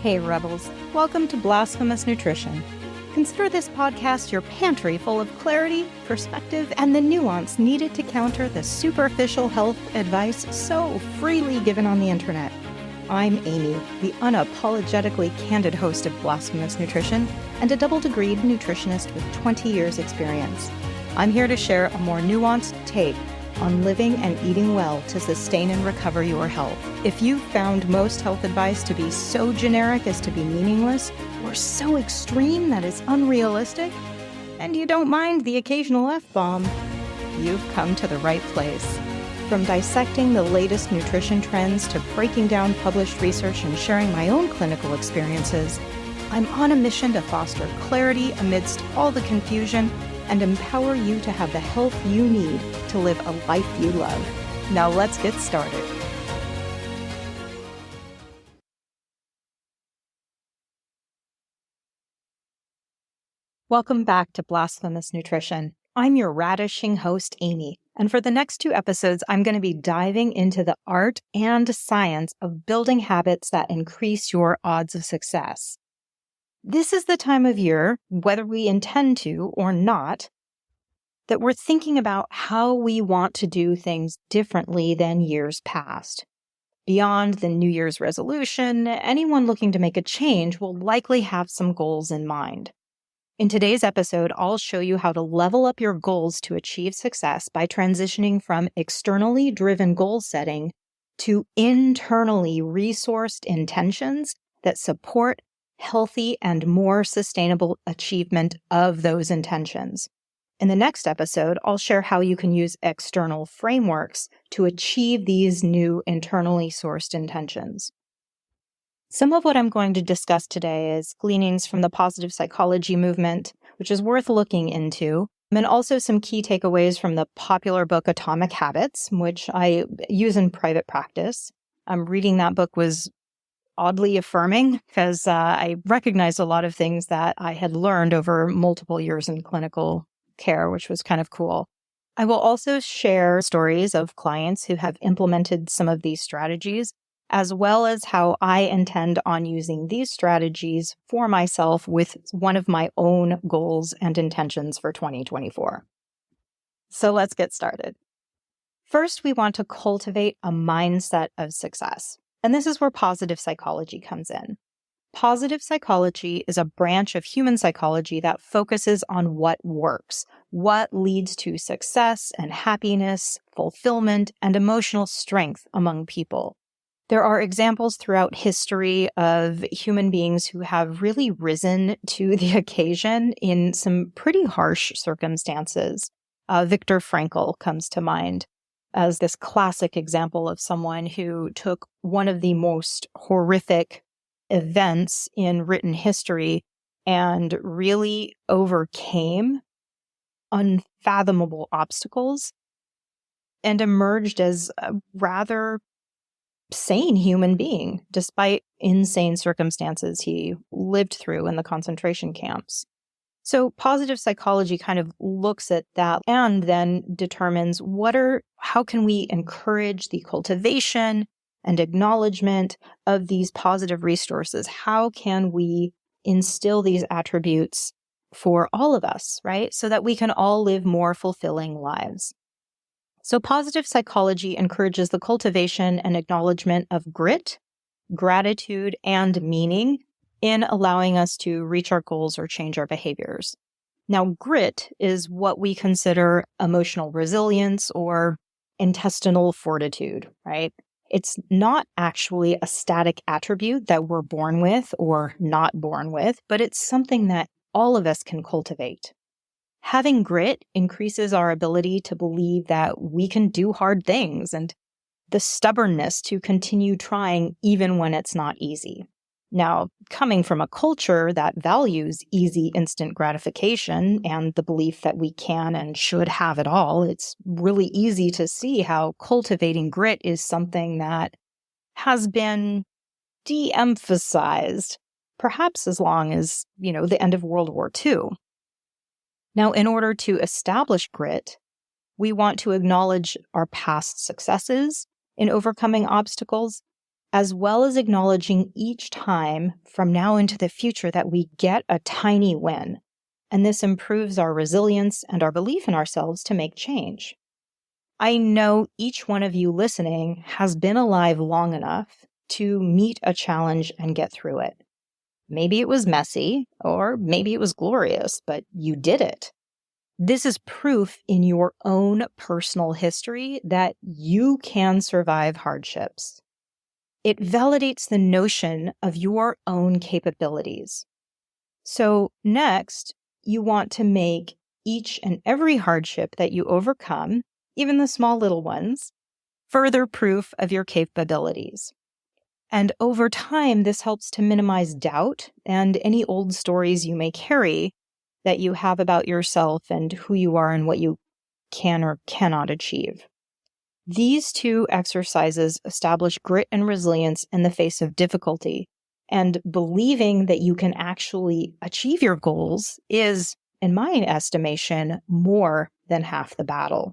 Hey Rebels, welcome to Blasphemous Nutrition. Consider this podcast your pantry full of clarity, perspective, and the nuance needed to counter the superficial health advice so freely given on the internet. I'm Aimee, the unapologetically candid host of Blasphemous Nutrition and a double-degreed nutritionist with 20 years experience. I'm here to share a more nuanced take on living and eating well to sustain and recover your health. If you found most health advice to be so generic as to be meaningless, or so extreme that it's unrealistic, and you don't mind the occasional F-bomb, you've come to the right place. From dissecting the latest nutrition trends to breaking down published research and sharing my own clinical experiences, I'm on a mission to foster clarity amidst all the confusion and empower you to have the health you need to live a life you love. Now let's get started. Welcome back to Blasphemous Nutrition. I'm your radishing host, Aimee, and for the next 2 episodes, I'm going to be diving into the art and science of building habits that increase your odds of success. This is the time of year, whether we intend to or not, that we're thinking about how we want to do things differently than years past. Beyond the New Year's resolution, anyone looking to make a change will likely have some goals in mind. In today's episode, I'll show you how to level up your goals to achieve success by transitioning from externally driven goal setting to internally resourced intentions that support healthy and more sustainable achievement of those intentions. In the next episode, I'll share how you can use external frameworks to achieve these new internally sourced intentions. Some of what I'm going to discuss today is gleanings from the positive psychology movement, which is worth looking into, and also some key takeaways from the popular book Atomic Habits, which I use in private practice. Reading that book was oddly affirming because I recognized a lot of things that I had learned over multiple years in clinical care, which was kind of cool. I will also share stories of clients who have implemented some of these strategies, as well as how I intend on using these strategies for myself with one of my own goals and intentions for 2024. So let's get started. First, we want to cultivate a mindset of success. And this is where positive psychology comes in. Positive psychology is a branch of human psychology that focuses on what works, what leads to success and happiness, fulfillment, and emotional strength among people. There are examples throughout history of human beings who have really risen to the occasion in some pretty harsh circumstances. Viktor Frankl comes to mind as this classic example of someone who took one of the most horrific events in written history and really overcame unfathomable obstacles and emerged as a rather sane human being, despite insane circumstances he lived through in the concentration camps. So positive psychology kind of looks at that and then determines how can we encourage the cultivation and acknowledgement of these positive resources? How can we instill these attributes for all of us, right? So that we can all live more fulfilling lives. So positive psychology encourages the cultivation and acknowledgement of grit, gratitude, and meaning in allowing us to reach our goals or change our behaviors. Now, grit is what we consider emotional resilience or intestinal fortitude, right? It's not actually a static attribute that we're born with or not born with, but it's something that all of us can cultivate. Having grit increases our ability to believe that we can do hard things and the stubbornness to continue trying even when it's not easy. Now, coming from a culture that values easy, instant gratification and the belief that we can and should have it all, it's really easy to see how cultivating grit is something that has been de-emphasized, perhaps as long as, the end of World War II. Now, in order to establish grit, we want to acknowledge our past successes in overcoming obstacles as well as acknowledging each time from now into the future that we get a tiny win. And this improves our resilience and our belief in ourselves to make change. I know each one of you listening has been alive long enough to meet a challenge and get through it. Maybe it was messy, or maybe it was glorious, but you did it. This is proof in your own personal history that you can survive hardships. It validates the notion of your own capabilities. So next, you want to make each and every hardship that you overcome, even the small little ones, further proof of your capabilities. And over time, this helps to minimize doubt and any old stories you may carry that you have about yourself and who you are and what you can or cannot achieve. These two exercises establish grit and resilience in the face of difficulty, and believing that you can actually achieve your goals is, in my estimation, more than half the battle.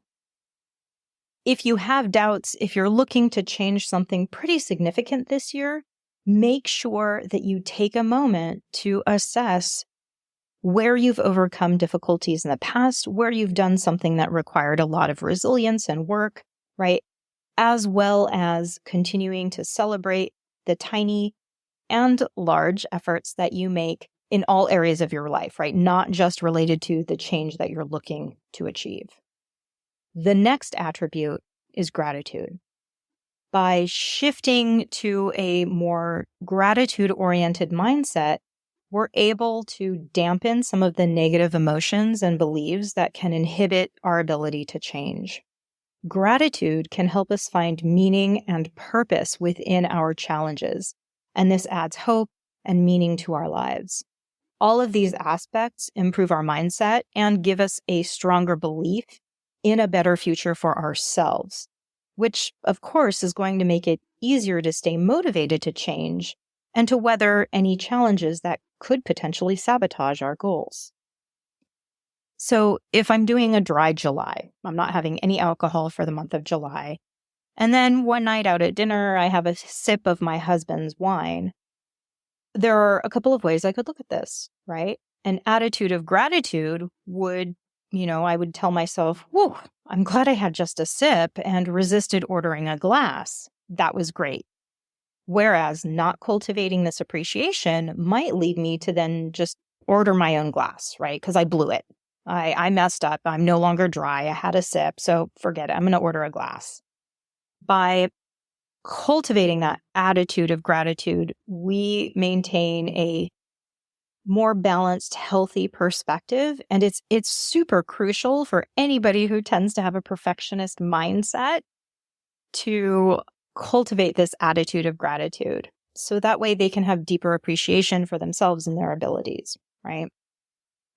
If you have doubts, if you're looking to change something pretty significant this year, make sure that you take a moment to assess where you've overcome difficulties in the past, where you've done something that required a lot of resilience and work, right? As well as continuing to celebrate the tiny and large efforts that you make in all areas of your life, right? Not just related to the change that you're looking to achieve. The next attribute is gratitude. By shifting to a more gratitude-oriented mindset, we're able to dampen some of the negative emotions and beliefs that can inhibit our ability to change. Gratitude can help us find meaning and purpose within our challenges, and this adds hope and meaning to our lives. All of these aspects improve our mindset and give us a stronger belief in a better future for ourselves, which, of course, is going to make it easier to stay motivated to change and to weather any challenges that could potentially sabotage our goals. So if I'm doing a dry July, I'm not having any alcohol for the month of July, and then one night out at dinner, I have a sip of my husband's wine, there are a couple of ways I could look at this, right? An attitude of gratitude would, I would tell myself, whoa, I'm glad I had just a sip and resisted ordering a glass. That was great. Whereas not cultivating this appreciation might lead me to then just order my own glass, right? Because I blew it. I messed up. I'm no longer dry. I had a sip, so forget it. I'm going to order a glass. By cultivating that attitude of gratitude, we maintain a more balanced, healthy perspective. And it's super crucial for anybody who tends to have a perfectionist mindset to cultivate this attitude of gratitude. So that way they can have deeper appreciation for themselves and their abilities, right?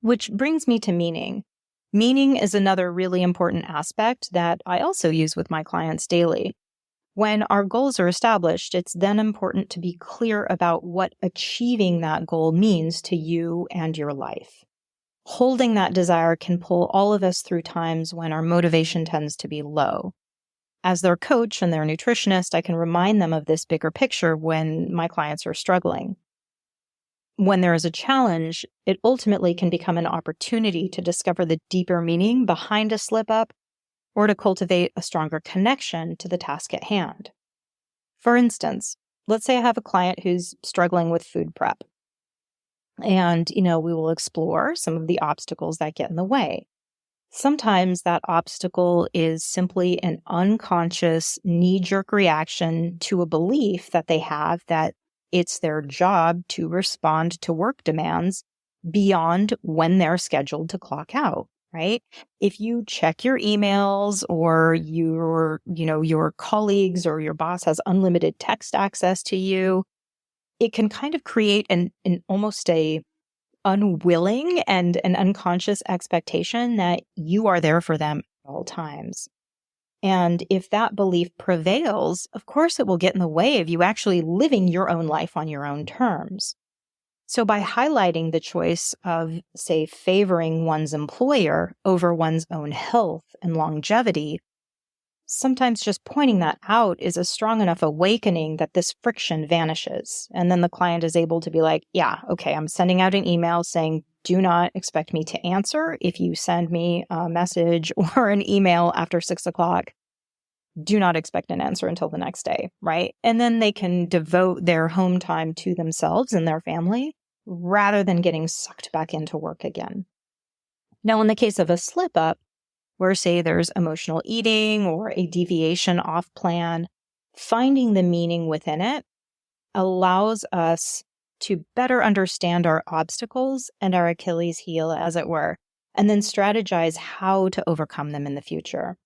Which brings me to meaning. Meaning is another really important aspect that I also use with my clients daily. When our goals are established, it's then important to be clear about what achieving that goal means to you and your life. Holding that desire can pull all of us through times when our motivation tends to be low. As their coach and their nutritionist, I can remind them of this bigger picture when my clients are struggling. When there is a challenge, it ultimately can become an opportunity to discover the deeper meaning behind a slip-up or to cultivate a stronger connection to the task at hand. For instance, let's say I have a client who's struggling with food prep. And, we will explore some of the obstacles that get in the way. Sometimes that obstacle is simply an unconscious knee-jerk reaction to a belief that they have that it's their job to respond to work demands beyond when they're scheduled to clock out, right? If you check your emails or your colleagues or your boss has unlimited text access to you, it can kind of create an almost a unwilling and an unconscious expectation that you are there for them at all times. And if that belief prevails, of course, it will get in the way of you actually living your own life on your own terms. So by highlighting the choice of, say, favoring one's employer over one's own health and longevity, sometimes just pointing that out is a strong enough awakening that this friction vanishes. And then the client is able to be like, yeah, okay, I'm sending out an email saying, do not expect me to answer. If you send me a message or an email after 6 o'clock, do not expect an answer until the next day, right? And then they can devote their home time to themselves and their family rather than getting sucked back into work again. Now, in the case of a slip up, where say there's emotional eating or a deviation off plan, finding the meaning within it allows us to better understand our obstacles and our Achilles heel, as it were, and then strategize how to overcome them in the future.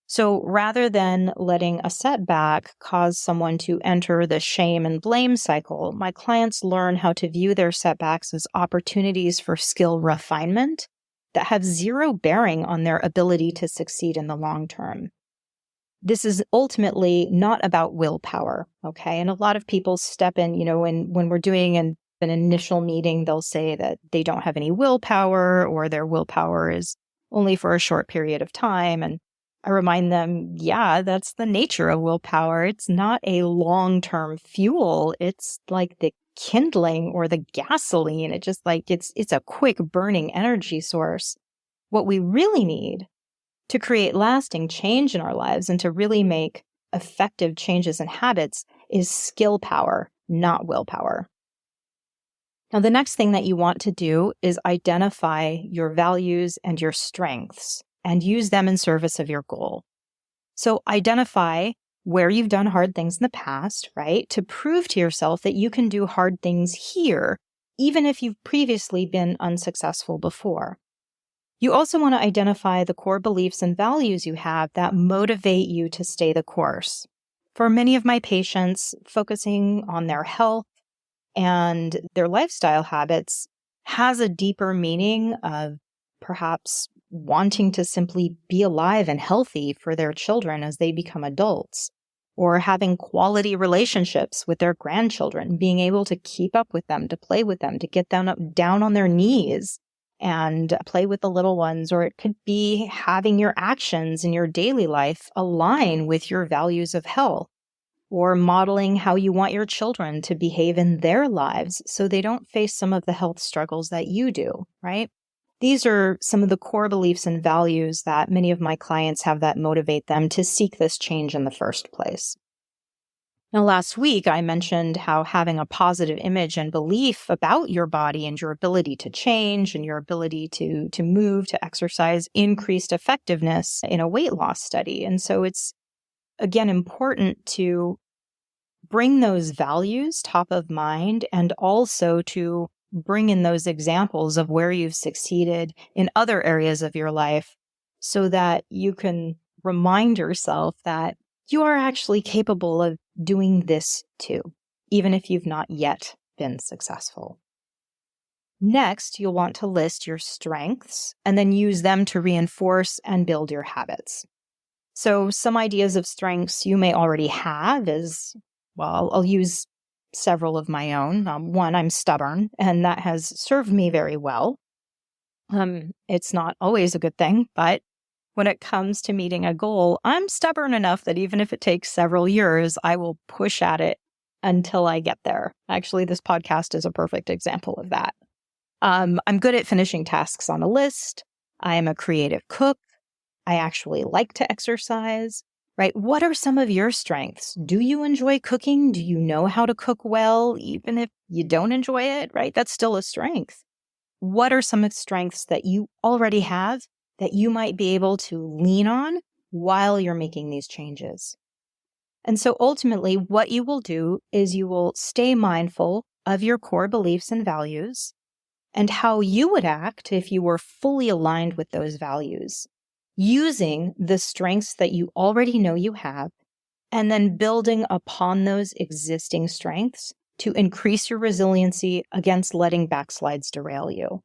So rather than letting a setback cause someone to enter the shame and blame cycle, my clients learn how to view their setbacks as opportunities for skill refinement that have zero bearing on their ability to succeed in the long term. This is ultimately not about willpower, okay? And a lot of people step in, when we're doing an initial meeting, they'll say that they don't have any willpower or their willpower is only for a short period of time. And I remind them, yeah, that's the nature of willpower. It's not a long-term fuel. It's like the kindling or the gasoline. It just it's a quick burning energy source. What we really need to create lasting change in our lives and to really make effective changes in habits is skill power, not willpower. Now, the next thing that you want to do is identify your values and your strengths and use them in service of your goal. So identify where you've done hard things in the past, right? To prove to yourself that you can do hard things here, even if you've previously been unsuccessful before. You also want to identify the core beliefs and values you have that motivate you to stay the course. For many of my patients, focusing on their health and their lifestyle habits has a deeper meaning of perhaps wanting to simply be alive and healthy for their children as they become adults, or having quality relationships with their grandchildren, being able to keep up with them, to play with them, to get down on their knees and play with the little ones. Or it could be having your actions in your daily life align with your values of health, or modeling how you want your children to behave in their lives so they don't face some of the health struggles that you do, right? These are some of the core beliefs and values that many of my clients have that motivate them to seek this change in the first place. Now, last week, I mentioned how having a positive image and belief about your body and your ability to change and your ability to move, to exercise, increased effectiveness in a weight loss study. And so it's, again, important to bring those values top of mind and also to bring in those examples of where you've succeeded in other areas of your life so that you can remind yourself that you are actually capable of doing this too, even if you've not yet been successful. Next, you'll want to list your strengths and then use them to reinforce and build your habits. So some ideas of strengths you may already have is, well, I'll use several of my own. One, I'm stubborn, and that has served me very well. It's not always a good thing, but when it comes to meeting a goal, I'm stubborn enough that even if it takes several years, I will push at it until I get there. Actually, this podcast is a perfect example of that. I'm good at finishing tasks on a list. I am a creative cook. I actually like to exercise, right? What are some of your strengths? Do you enjoy cooking? Do you know how to cook well, even if you don't enjoy it, right? That's still a strength. What are some strengths that you already have that you might be able to lean on while you're making these changes? And so ultimately, what you will do is you will stay mindful of your core beliefs and values and how you would act if you were fully aligned with those values, using the strengths that you already know you have, and then building upon those existing strengths to increase your resiliency against letting backslides derail you.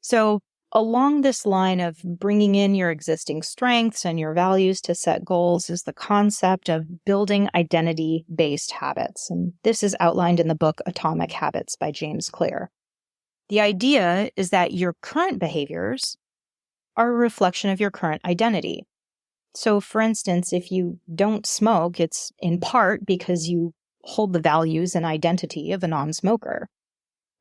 So along this line of bringing in your existing strengths and your values to set goals is the concept of building identity-based habits. And this is outlined in the book Atomic Habits by James Clear. The idea is that your current behaviors are a reflection of your current identity. So for instance, if you don't smoke, it's in part because you hold the values and identity of a non-smoker.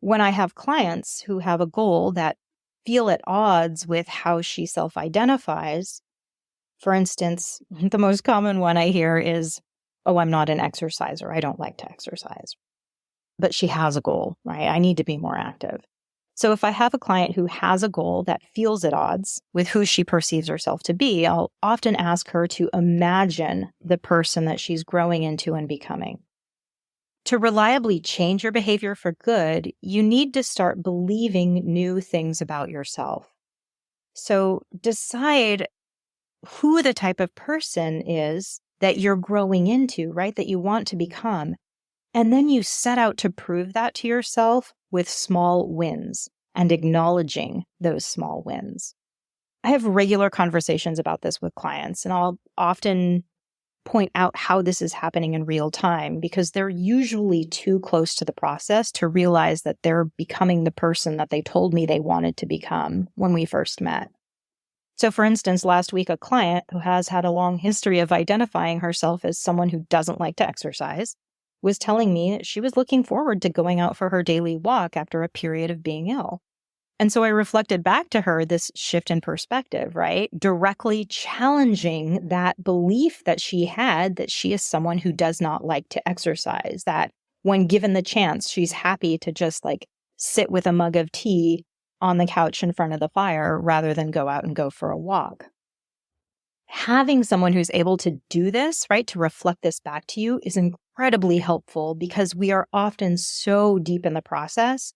When I have clients who have a goal that feel at odds with how she self-identifies, for instance, the most common one I hear is, oh, I'm not an exerciser. I don't like to exercise. But she has a goal, right? I need to be more active. So if I have a client who has a goal that feels at odds with who she perceives herself to be, I'll often ask her to imagine the person that she's growing into and becoming. To reliably change your behavior for good, you need to start believing new things about yourself. So decide who the type of person is that you're growing into, right? That you want to become. And then you set out to prove that to yourself with small wins and acknowledging those small wins. I have regular conversations about this with clients, and I'll often point out how this is happening in real time because they're usually too close to the process to realize that they're becoming the person that they told me they wanted to become when we first met. So for instance, last week, a client who has had a long history of identifying herself as someone who doesn't like to exercise was telling me that she was looking forward to going out for her daily walk after a period of being ill. And so I reflected back to her this shift in perspective, right? Directly challenging that belief that she had that she is someone who does not like to exercise, that when given the chance, she's happy to just sit with a mug of tea on the couch in front of the fire rather than go out and go for a walk. Having someone who's able to do this, right, to reflect this back to you is incredibly helpful because we are often so deep in the process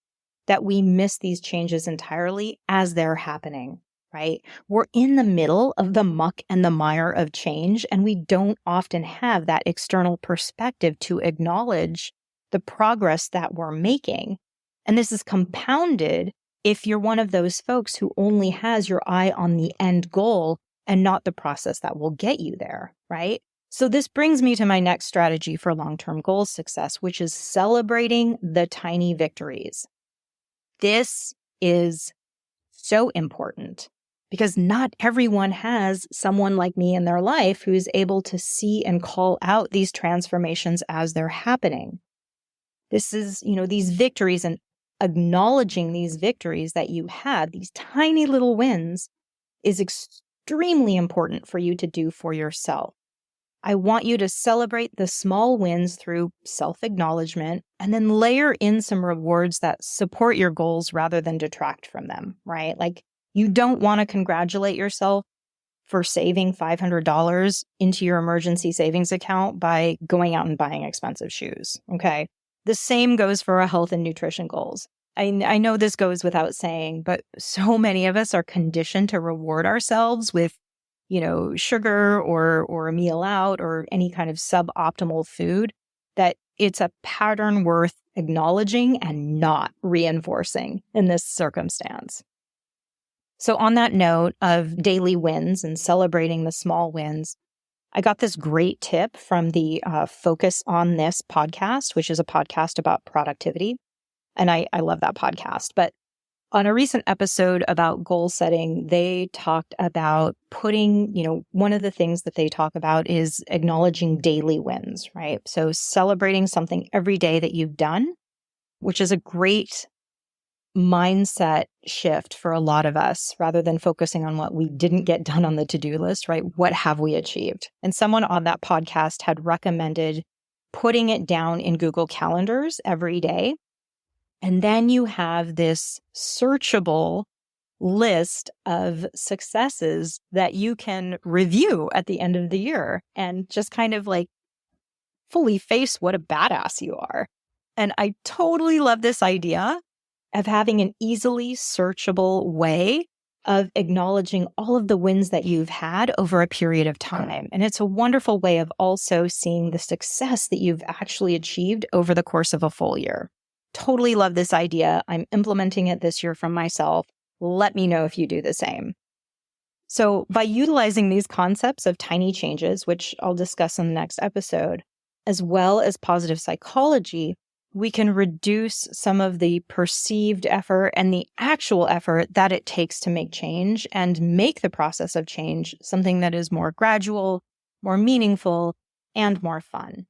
that we miss these changes entirely as they're happening, right? We're in the middle of the muck and the mire of change, and we don't often have that external perspective to acknowledge the progress that we're making. And this is compounded if you're one of those folks who only has your eye on the end goal and not the process that will get you there, right? So this brings me to my next strategy for long-term goal success, which is celebrating the tiny victories. This is so important because not everyone has someone like me in their life who's able to see and call out these transformations as they're happening. This is, these victories and acknowledging these victories that you had, these tiny little wins, is extremely important for you to do for yourself. I want you to celebrate the small wins through self-acknowledgement and then layer in some rewards that support your goals rather than detract from them, right? You don't want to congratulate yourself for saving $500 into your emergency savings account by going out and buying expensive shoes, okay? The same goes for our health and nutrition goals. I know this goes without saying, but so many of us are conditioned to reward ourselves with, sugar or a meal out or any kind of suboptimal food that it's a pattern worth acknowledging and not reinforcing in this circumstance. So on that note of daily wins and celebrating the small wins, I got this great tip from the Focus on This podcast, which is a podcast about productivity. And I love that podcast. But on a recent episode about goal setting, they talked about putting, one of the things that they talk about is acknowledging daily wins, right? So celebrating something every day that you've done, which is a great mindset shift for a lot of us rather than focusing on what we didn't get done on the to-do list, right? What have we achieved? And someone on that podcast had recommended putting it down in Google Calendars every day. And then you have this searchable list of successes that you can review at the end of the year and just kind of fully face what a badass you are. And I totally love this idea of having an easily searchable way of acknowledging all of the wins that you've had over a period of time. And it's a wonderful way of also seeing the success that you've actually achieved over the course of a full year. Totally love this idea. I'm implementing it this year from myself. Let me know if you do the same. So by utilizing these concepts of tiny changes, which I'll discuss in the next episode, as well as positive psychology, we can reduce some of the perceived effort and the actual effort that it takes to make change and make the process of change something that is more gradual, more meaningful, and more fun.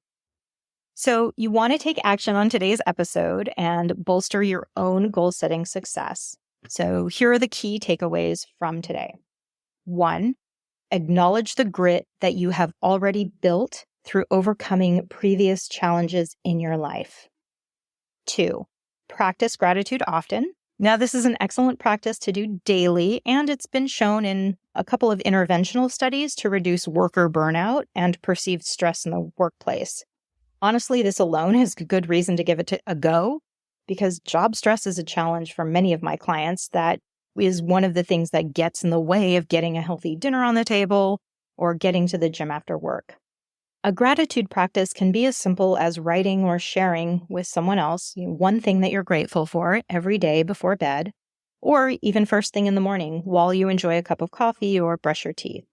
So you want to take action on today's episode and bolster your own goal-setting success. So here are the key takeaways from today. 1, acknowledge the grit that you have already built through overcoming previous challenges in your life. 2, practice gratitude often. Now, this is an excellent practice to do daily, and it's been shown in a couple of interventional studies to reduce worker burnout and perceived stress in the workplace. Honestly, this alone is a good reason to give it a go, because job stress is a challenge for many of my clients. That is one of the things that gets in the way of getting a healthy dinner on the table or getting to the gym after work. A gratitude practice can be as simple as writing or sharing with someone else one thing that you're grateful for every day before bed, or even first thing in the morning while you enjoy a cup of coffee or brush your teeth.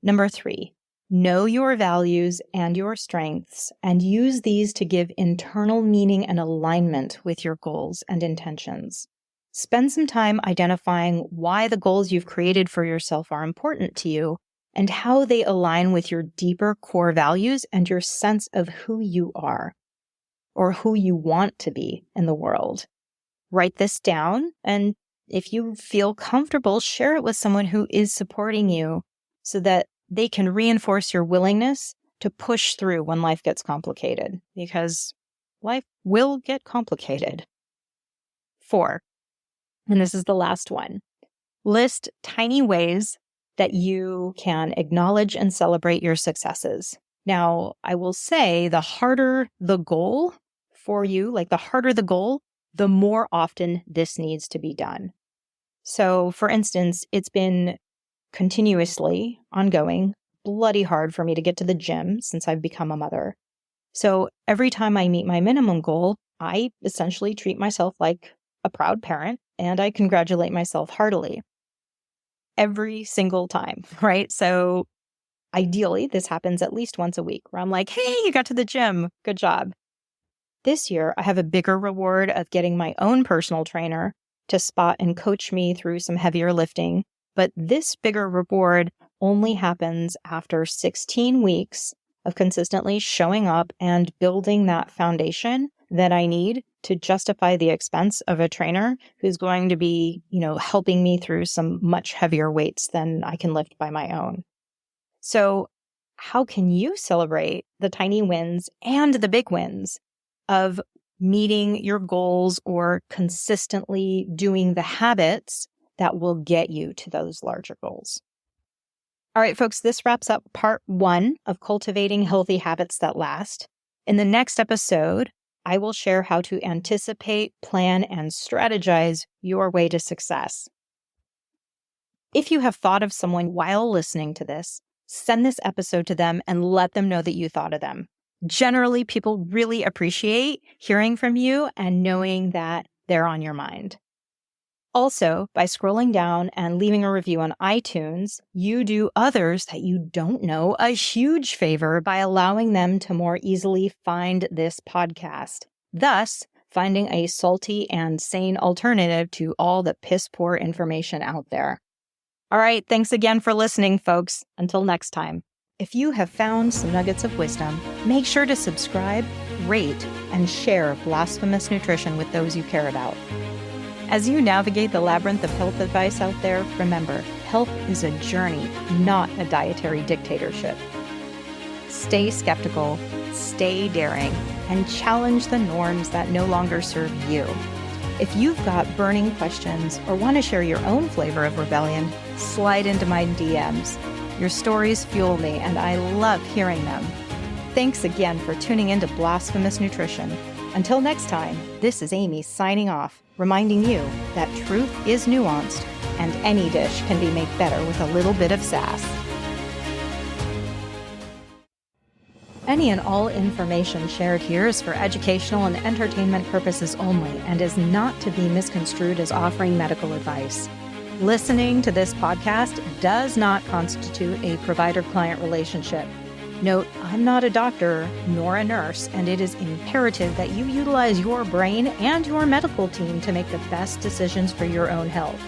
3, know your values and your strengths and use these to give internal meaning and alignment with your goals and intentions. Spend some time identifying why the goals you've created for yourself are important to you and how they align with your deeper core values and your sense of who you are or who you want to be in the world. Write this down, and if you feel comfortable, share it with someone who is supporting you so that they can reinforce your willingness to push through when life gets complicated, because life will get complicated. 4, and this is the last one, list tiny ways that you can acknowledge and celebrate your successes. Now, I will say the harder the goal for you, like the harder the goal, the more often this needs to be done. So, for instance, it's been continuously ongoing, bloody hard for me to get to the gym since I've become a mother. So every time I meet my minimum goal, I essentially treat myself like a proud parent and I congratulate myself heartily. Every single time, right? So ideally, this happens at least once a week where I'm like, hey, you got to the gym. Good job. This year, I have a bigger reward of getting my own personal trainer to spot and coach me through some heavier lifting. But this bigger reward only happens after 16 weeks of consistently showing up and building that foundation that I need to justify the expense of a trainer who's going to be, helping me through some much heavier weights than I can lift by my own. So how can you celebrate the tiny wins and the big wins of meeting your goals or consistently doing the habits that will get you to those larger goals? All right, folks, this wraps up part 1 of Cultivating Healthy Habits That Last. In the next episode, I will share how to anticipate, plan, and strategize your way to success. If you have thought of someone while listening to this, send this episode to them and let them know that you thought of them. Generally, people really appreciate hearing from you and knowing that they're on your mind. Also, by scrolling down and leaving a review on iTunes, you do others that you don't know a huge favor by allowing them to more easily find this podcast, thus finding a salty and sane alternative to all the piss-poor information out there. All right, thanks again for listening, folks. Until next time. If you have found some nuggets of wisdom, make sure to subscribe, rate, and share Blasphemous Nutrition with those you care about. As you navigate the labyrinth of health advice out there, remember, health is a journey, not a dietary dictatorship. Stay skeptical, stay daring, and challenge the norms that no longer serve you. If you've got burning questions or want to share your own flavor of rebellion, slide into my DMs. Your stories fuel me, and I love hearing them. Thanks again for tuning into Blasphemous Nutrition. Until next time, this is Aimee signing off, reminding you that truth is nuanced and any dish can be made better with a little bit of sass. Any and all information shared here is for educational and entertainment purposes only and is not to be misconstrued as offering medical advice. Listening to this podcast does not constitute a provider-client relationship. Note, I'm not a doctor nor a nurse, and it is imperative that you utilize your brain and your medical team to make the best decisions for your own health.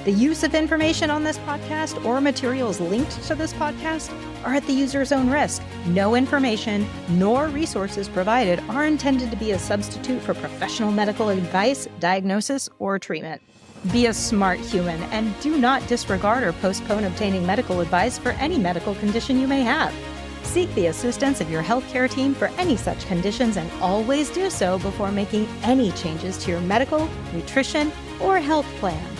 The use of information on this podcast or materials linked to this podcast are at the user's own risk. No information nor resources provided are intended to be a substitute for professional medical advice, diagnosis, or treatment. Be a smart human and do not disregard or postpone obtaining medical advice for any medical condition you may have. Seek the assistance of your healthcare team for any such conditions and always do so before making any changes to your medical, nutrition, or health plan.